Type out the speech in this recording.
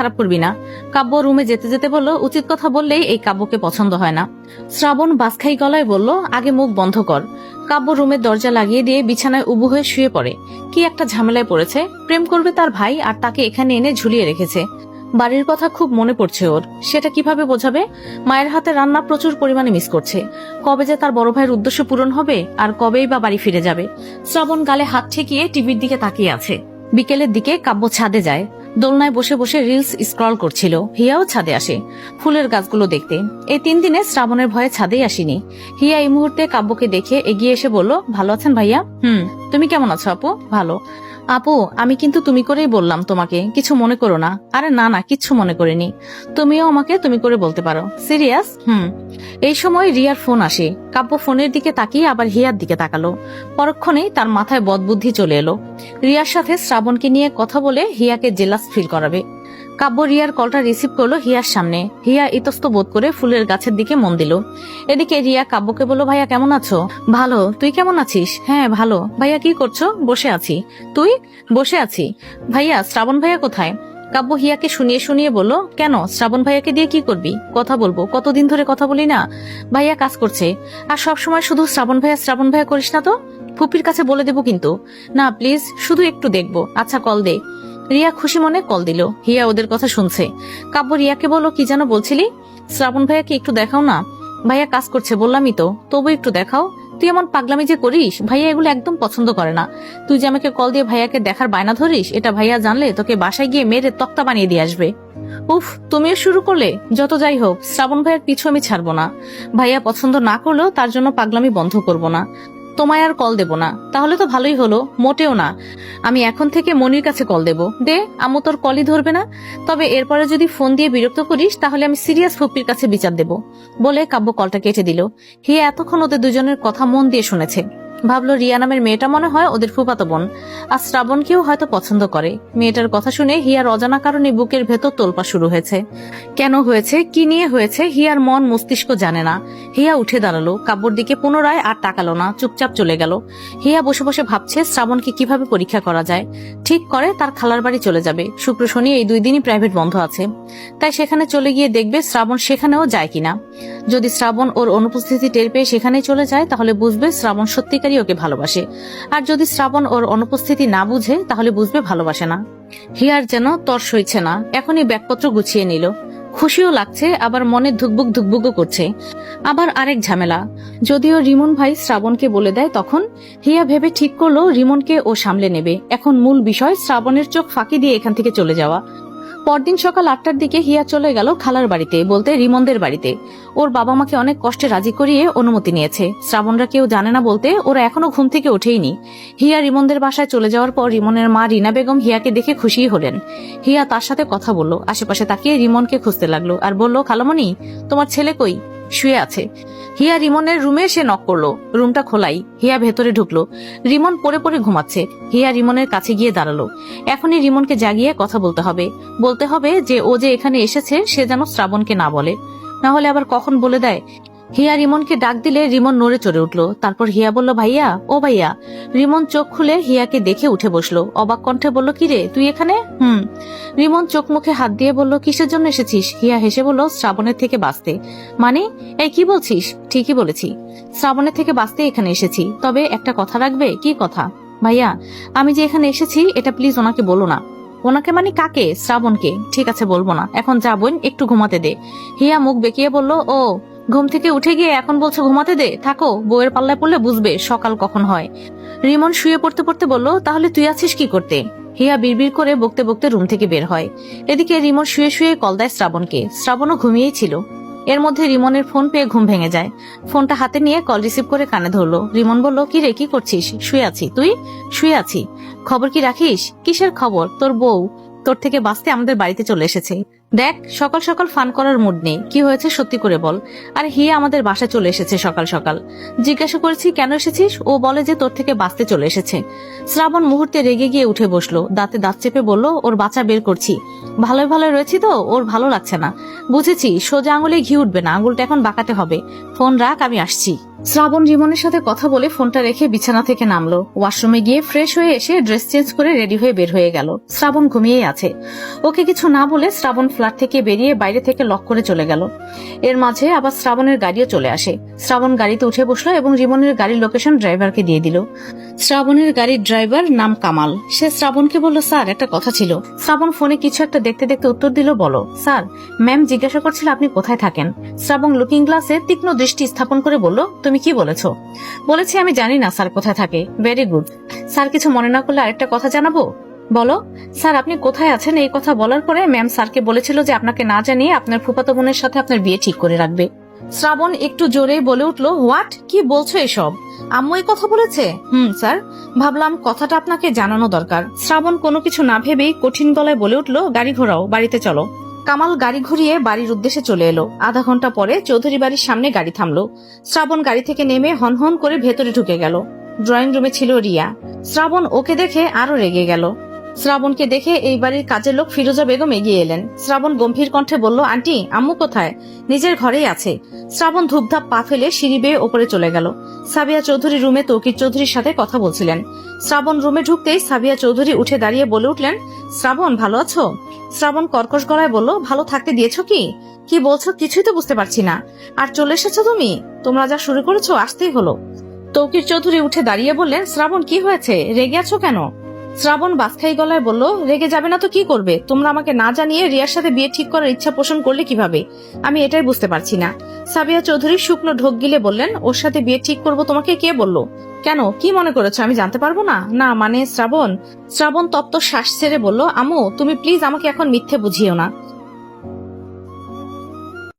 খারাপ করবি না। কাব্য রুমে যেতে যেতে বলল, উচিত কথা বললেই এই কাব্যকে পছন্দ হয় না। শ্রাবণ বাসখাই গলায় বলল, আগে মুখ বন্ধ কর। কাব্য রুমের দরজা লাগিয়ে দিয়ে বিছানায় উবু হয়ে শুয়ে পড়ে। কি একটা ঝামেলায় পড়েছে। প্রেম করবে তার ভাই, আর তাকে এখানে এনে ঝুলিয়ে রেখেছে। বাড়ির কথা খুব মনে পড়ছে ওর। সেটা কিভাবে বোঝাবে? মায়ের হাতে রান্না প্রচুর পরিমাণে মিস করছে। কবে যে তার বড় ভাইয়ের উদ্দেশ্য পূরণ হবে, আর কবেই বা বাড়ি ফিরে যাবে। শ্রাবণ গালে হাত ঠেকিয়ে টিভির দিকে তাকিয়ে আছে। বিকেলের দিকে কাব্য ছাদে যায়। দোলনায় বসে বসে রিলস স্ক্রল করছিল। হিয়াও ছাদে আসে ফুলের গাছগুলো দেখতে। এই 3 দিনে শ্রাবণের ভয়ে ছাদেই আসেনি। হিয়া এই মুহূর্তে কাব্যকে দেখে এগিয়ে এসে বলল, ভালো আছেন ভাইয়া? তুমি কেমন আছো আপু? ভালো। আপু, আমি কিন্তু তুমি করেই বললাম তোমাকে, কিছু মনে করো না। আরে না না, কিচ্ছু মনে করিনি। তুমিও আমাকে তুমি করে বলতে পারো। সিরিয়াস? এই সময় রিয়ার ফোন আসে। কাব্য ফোনের দিকে তাকিয়ে আবার হিয়ার দিকে তাকালো। পরক্ষণেই তার মাথায় বদবুদ্ধি চলে এলো। রিয়ার সাথে শ্রাবণকে নিয়ে কথা বলে হিয়াকে জেলাস ফিল করাবে। কাব্য রিয়ার কলটা রিসিভ করলো হিয়ার সামনে। হিয়া ইতস্ত বোধ করে ফুলের গাছের দিকে মন দিল। এদিকে রিয়া কাব্যকে বলল, ভাইয়া কেমন আছো? ভালো। তুই কেমন আছিস? হ্যাঁ ভালো। ভাইয়া কি করছো? বসে আছি। তুই? বসে আছি। ভাইয়া, শ্রাবণ ভাইয়া কোথায়? কাব্য হিয়াকে শুনিয়ে শুনিয়ে বলল, কেন, শ্রাবণ ভাইয়াকে দিয়ে কি করবি? কথা বলবো, কতদিন ধরে কথা বলি না। ভাইয়া কাজ করছে। আর সবসময় শুধু শ্রাবণ ভাইয়া করিস না তো। ফুপির কাছে বলে দেবো কিন্তু। না প্লিজ, শুধু একটু দেখবো। আচ্ছা কল দে। রিয়া খুশি মনে কল দিল। হিয়া ওদের কথা শুনছে। কাব্য রিয়াকে বলল, কি যেন বলছিলি? শ্রাবণ ভাইয়াকে একটু দেখাও না। ভাইয়া কাজ করছে বললামই তো, তবু একটু দেখাও। তুই এমন পাগলামি যে করিস, ভাইয়া এগুলো একদম পছন্দ করে না। তুই যে আমাকে কল দিয়ে ভাইয়াকে দেখার বায়না ধরিস, এটা ভাইয়া জানলে তোকে বাসায় গিয়ে মেরে তক্তা বানিয়ে দিয়ে আসবে। উফ, তুমিও শুরু করলে। যত যাই হোক, শ্রাবণ ভাইয়ের পিছু আমি ছাড়বো না। ভাইয়া পছন্দ না করলেও তার জন্য পাগলামি বন্ধ করব না। তোমায় আর কল দেব না। তাহলে তো ভালোই হলো। মোটেও না, আমি এখন থেকে মনির কাছে কল দেব। দে, আম্মু তোর কলই ধরবে না। তবে এরপরে যদি ফোন দিয়ে বিরক্ত করিস, তাহলে আমি সিরিয়াস ফুপির কাছে বিচার দেব। বলে কাব্য কলটা কেটে দিল। হিয়া এতক্ষণ ওদের দুজনের কথা মন দিয়ে শুনেছে। ভাবলো রিয়া নামের মেয়েটা মনে হয় ওদের ফুফাতো বোন, আর শ্রাবণকেও হয়তো পছন্দ করে। মেয়েটার কথা শুনে হিয়ার অজানা কারণে বুকের ভেতর তোলপা শুরু হয়েছে। কেন হয়েছে, কি নিয়ে হয়েছে, হিয়ার মন মস্তিষ্ক জানে না। হিয়া উঠে দাঁড়ালো, কাব্যর দিকে পুনরায় আর তাকালো না, চুপচাপ চলে গেল। হিয়া বসে বসে ভাবছে শ্রাবণকে কিভাবে পরীক্ষা করা যায়। ঠিক করে তার খালার বাড়ি চলে যাবে। শুক্র শনি এই 2 দিনই প্রাইভেট বন্ধ আছে। তাই সেখানে চলে গিয়ে দেখবে শ্রাবণ সেখানেও যায় কিনা। যদি শ্রাবণ ওর অনুপস্থিতি টের পেয়ে সেখানেই চলে যায়, তাহলে বুঝবে শ্রাবণ সত্যিকারই ওকে ভালোবাসে। আর যদি শ্রাবণ ওর অনুপস্থিতি না বুঝে, তাহলে বুঝবে ভালোবাসে না। হিয়ার যেন তর সইছে না। এখনই ব্যাগপত্র গুছিয়ে নিল। খুশিও লাগছে, আবার মনে ধুকবুক ধুকবুকও করছে। আবার আরেক ঝামেলা, যদিও রিমন ভাই শ্রাবণকে বলে দেয়, তখন হিয়া ভেবে ঠিক করলো রিমনকে ও সামলে নেবে। এখন মূল বিষয় শ্রাবণের চোখ ফাঁকি দিয়ে এখান থেকে চলে যাওয়া। পরদিন সকাল 8টার দিকে হিয়া চলে গেল খালার বাড়িতে, বলতে রিমনদের বাড়িতে। ওর বাবা মাকে অনেক কষ্টে রাজি করিয়ে অনুমতি নিয়েছে। শ্রাবণরা কেউ জানে না বলতে ওরা এখনো ঘুম থেকে ওঠেইনি। হিয়া রিমনদের বাসায় চলে যাওয়ার পর রিমনের মা রিনা বেগম হিয়াকে দেখে খুশি হলেন। হিয়া তার সাথে কথা বলল, আশেপাশে তাকিয়ে রিমনকে খুঁজতে লাগলো, আর বলল, খালামণি, তোমার ছেলে কই? শুয়ে আছে। হিয়া রিমনের রুমে এসে নক করলো। রুমটা খোলাই। হিয়া ভেতরে ঢুকলো। রিমন পড়ে পড়ে ঘুমাচ্ছে। হিয়া রিমনের কাছে গিয়ে দাঁড়ালো। এখনই রিমনকে জাগিয়ে কথা বলতে হবে যে ও যে এখানে এসেছে সে যেন শ্রাবণকে না বলে, না হলে আবার কখন বলে দেয়। হিয়া রিমনকে ডাক দিলে রিমন নড়ে চড়ে উঠলো। তারপর হিয়া বলল, ভাইয়া, ও ভাইয়া। রিমন চোখ খুলে হিয়াকে দেখে উঠে বসলো। অবাক কণ্ঠে বলল, কিরে তুই এখানে? রিমন চোখ মুখে হাত দিয়ে বলল, কিসের জন্য এসেছিস? হিয়া হেসে বলল, শ্রাবণের থেকে বাঁচতে। মানে? এই কি বলছিস? ঠিকই বলেছি, শ্রাবণের থেকে বাঁচতে এখানে এসেছি। তবে একটা কথা রাখবে? কি কথা? ভাইয়া, আমি যে এখানে এসেছি এটা প্লিজ ওনাকে বলো না। ওনাকে মানে কাকে? শ্রাবণকে। ঠিক আছে, বলবো না। এখন যা বোন, একটু ঘুমাতে দে। হিয়া মুখ বেঁকিয়ে বলল, ও, ঘুম থেকে উঠে গিয়ে এখন বলছো ঘুমাতে দে? থাকো, বউয়ের পাল্লায় পড়লে বুঝবে সকাল কখন হয়। রিমন শুয়ে পড়তে পড়তে বলল, তাহলে তুই আছিস কি করতে? হিয়া বিড়বিড় করে বকতে বকতে রুম থেকে বের হয়। এদিকে রিমন শুয়ে শুয়ে কল দেয় শ্রাবণকে। শ্রাবণও ঘুমিয়েই ছিল। এর মধ্যে রিমনের ফোন পেয়ে ঘুম ভেঙে যায়। ফোনটা হাতে নিয়ে কল রিসিভ করে কানে ধরলো। রিমন বলল, কি রে, কি করছিস? শুয়ে আছি। তুই? শুয়ে আছি। খবর কি রাখিস? কিসের খবর? তোর বউ তোর থেকে বাঁচতে আমাদের বাড়িতে চলে এসেছে। দেখ, সকাল সকাল ফান করার মুড নেই। কি হয়েছে সত্যি করে বল। আর হিয়া আমাদের বাসায় চলে এসেছে সকাল সকাল। জিজ্ঞাসা করেছি কেন এসেছিস, ও বলে যে তোর থেকে বাঁচতে চলে এসেছে। শ্রাবণ মুহূর্তে রেগে গিয়ে উঠে বসলো, দাঁতে দাঁত চেপে বলল, ওর বাচ্চা বের করছি। ভালোই ভালো রয়েছি তো, ওর ভালো লাগছে না। বুঝেছি, সোজা আঙুলে ঘি উঠবে না, আঙুলটা এখন বাঁকাতে হবে। ফোন রাখ, আমি আসছি। শ্রাবণ রিমনের সাথে কথা বলে ফোনটা রেখে বিছানা থেকে নামলো। ওয়াশরুমে গিয়ে ফ্রেশ হয়ে এসে ড্রেস চেঞ্জ করে রেডি হয়ে বের হয়ে গেল। শ্রাবণ ঘুমিয়েই আছে। ওকে কিছু না বলে শ্রাবণ ফ্ল্যাট থেকে বেরিয়ে বাইরে থেকে লক করে চলে গেল। এর মাঝে আবার শ্রাবণের গাড়িও চলে আসে। শ্রাবণ গাড়িতে উঠে বসলো এবং রিমনের গাড়ির লোকেশন ড্রাইভারকে দিয়ে দিল। শ্রাবণের গাড়ির ড্রাইভার নাম কামাল। সে শ্রাবণকে বলল, স্যার একটা কথা ছিল। শ্রাবণ ফোনে কিছু একটা দেখতে দেখতে উত্তর দিল, বলো। স্যার, ম্যাম জিজ্ঞাসা করছিল আপনি কোথায় থাকেন। শ্রাবণ লুকিং গ্লাসে তীক্ষ্ণ দৃষ্টি স্থাপন করে বলল, তুমি কি বলেছো? বলেছি আমি জানি না স্যার কোথায় থাকে। Very good. স্যার কিছু মনে না করলে আরেকটা কথা জানাবো। বলো। স্যার আপনি কোথায় আছেন এই কথা বলার পরে ম্যাম স্যারকে বলেছিল যে আপনাকে না জানিয়ে আপনার ফুফাতো বোনের সাথে আপনার বিয়ে ঠিক করে রাখবে। শ্রাবণ একটু জোরে বলে উঠল, হোয়াট, কি বলছো এসব? আম্মু এই কথা বলেছে? স্যার, ভাবলাম কথাটা আপনাকে জানানো দরকার। শ্রাবণ কোনো কিছু না ভেবেই কঠিন গলায় বলে উঠল, গাড়ি ঘোরাও, বাড়িতে চলো। কামাল গাড়ি ঘুরিয়ে বাড়ির উদ্দেশ্যে চলে এলো। আধা ঘন্টা পরে চৌধুরী বাড়ির সামনে গাড়ি থামলো। শ্রাবণ গাড়ি থেকে নেমে হনহন করে ভেতরে ঢুকে গেল। ড্রয়িং রুমে ছিল রিয়া। শ্রাবণ ওকে দেখে আরো রেগে গেল। শ্রাবণকে দেখে এই বাড়ির কাজের লোক ফিরোজা বেগম এগিয়ে এলেন। শ্রাবণ গম্ভীর কণ্ঠে বলল, আন্টি, আম্মু কোথায়? নিজের ঘরেই আছে। শ্রাবণ ধূপধাপ পা ফেলে সিঁড়ি বেয়ে ওপরে চলে গেল। সাবিয়া চৌধুরী রুমে তৌকির চৌধুরীর সাথে কথা বলছিলেন। শ্রাবণ রুমে ঢুকতেই সাবিয়া চৌধুরী উঠে দাঁড়িয়ে বলে উঠলেন, শ্রাবণ ভালো আছো? শ্রাবণ কর্কশ গলায় বলল, ভালো থাকতে দিয়েছো কি? কি বলছো কিছুই তো বুঝতে পারছি না। আর চলে এসেছো তুমি? তোমরা যা শুরু করেছো আসতেই হলো। তৌকির চৌধুরী উঠে দাঁড়িয়ে বললেন, শ্রাবণ কি হয়েছে, রেগে আছো কেন? শ্রাবণ বাসখাই গলায় বলল, রেগে যাবে না তো কি করবে? তোমরা আমাকে না জানিয়ে রিয়ার সাথে বিয়ে ঠিক করার ইচ্ছা পোষণ করলে কিভাবে? আমি এটাই বুঝতে পারছি না। সাবিয়া চৌধুরী শুকনো ঢোক গিলে বললেন, ওর সাথে বিয়ে ঠিক করব তোমাকে কে বললো? কেন, কি মনে করেছো আমি জানতে পারবো না? না মানে শ্রাবণ তপ্ত শ্বাস ছেড়ে বলল, আম্মু তুমি প্লিজ আমাকে এখন মিথ্যে বুঝিও না।